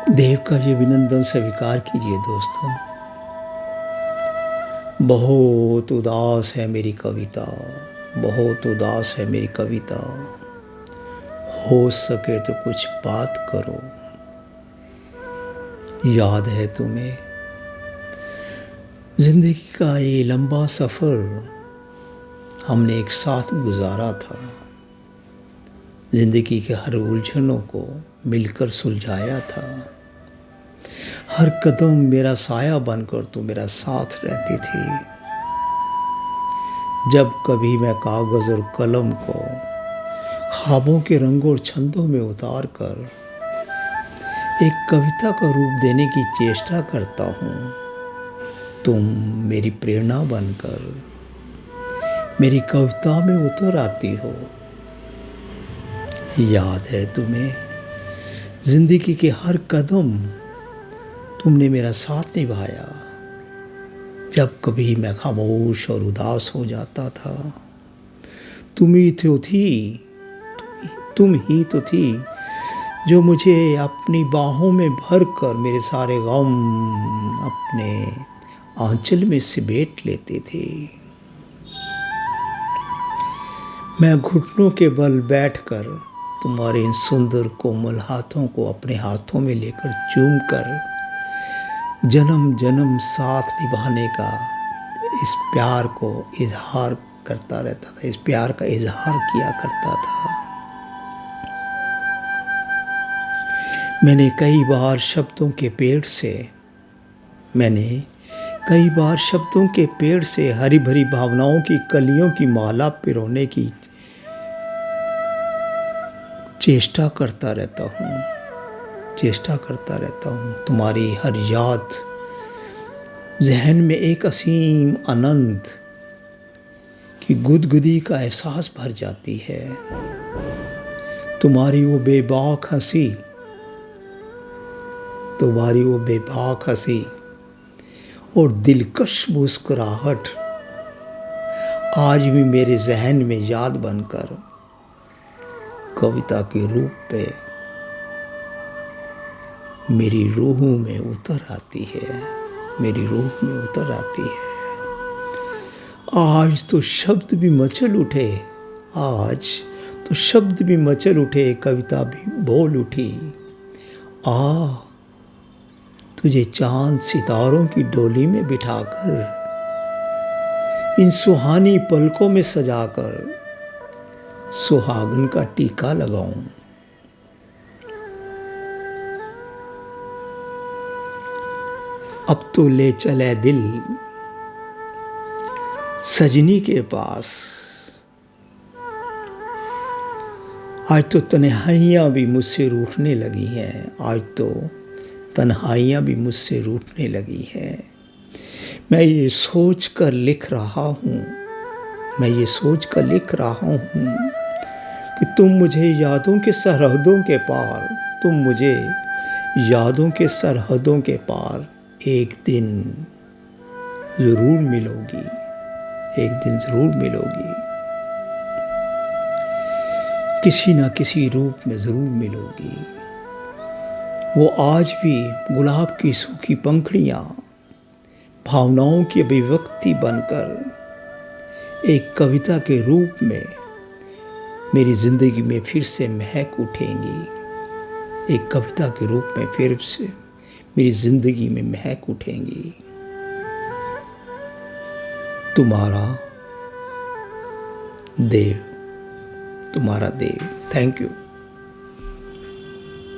देव का ये अभिनंदन स्वीकार कीजिए दोस्तों। बहुत उदास है मेरी कविता, बहुत उदास है मेरी कविता। हो सके तो कुछ बात करो। याद है तुम्हें जिंदगी का ये लंबा सफ़र हमने एक साथ गुजारा था। जिंदगी के हर उलझनों को मिलकर सुलझाया था। हर कदम मेरा साया बनकर तू मेरा साथ रहती थी। जब कभी मैं कागज़ और कलम को ख्वाबों के रंगों और छंदों में उतार कर एक कविता का रूप देने की चेष्टा करता हूँ, तुम मेरी प्रेरणा बनकर मेरी कविता में उतर आती हो। याद है तुम्हें जिंदगी के हर कदम तुमने मेरा साथ निभाया। जब कभी मैं खामोश और उदास हो जाता था, तुम ही तो थी जो मुझे अपनी बाहों में भरकर मेरे सारे गम अपने आंचल में सिमेट लेते थे। मैं घुटनों के बल बैठकर तुम्हारे इन सुंदर कोमल हाथों को अपने हाथों में लेकर चूम कर जन्म जन्म साथ निभाने का इस प्यार को इजहार करता रहता था, इस प्यार का इजहार किया करता था। मैंने कई बार शब्दों के पेड़ से हरी भरी भावनाओं की कलियों की माला पिरोने की चेष्टा करता रहता हूँ। तुम्हारी हर याद जहन में एक असीम आनंद की गुदगुदी का एहसास भर जाती है। तुम्हारी वो बेबाक हंसी और दिलकश मुस्कुराहट आज भी मेरे जहन में याद बनकर कविता के रूप पे मेरी रूह में उतर आती है। आज तो शब्द भी मचल उठे, कविता भी बोल उठी। तुझे चांद सितारों की डोली में बिठाकर इन सुहानी पलकों में सजाकर सुहागन का टीका लगाऊं। अब तो ले चले दिल सजनी के पास। आज तो तन्हाइयाँ भी मुझसे रूठने लगी हैं। मैं ये सोच कर लिख रहा हूँ कि तुम मुझे यादों के सरहदों के पार एक दिन जरूर मिलोगी। किसी ना किसी रूप में जरूर मिलोगी। वो आज भी गुलाब की सूखी पंखुड़ियाँ भावनाओं की अभिव्यक्ति बनकर एक कविता के रूप में मेरी जिंदगी में फिर से महक उठेंगी। एक कविता के रूप में फिर से मेरी जिंदगी में महक उठेंगी। तुम्हारा देव। Thank you.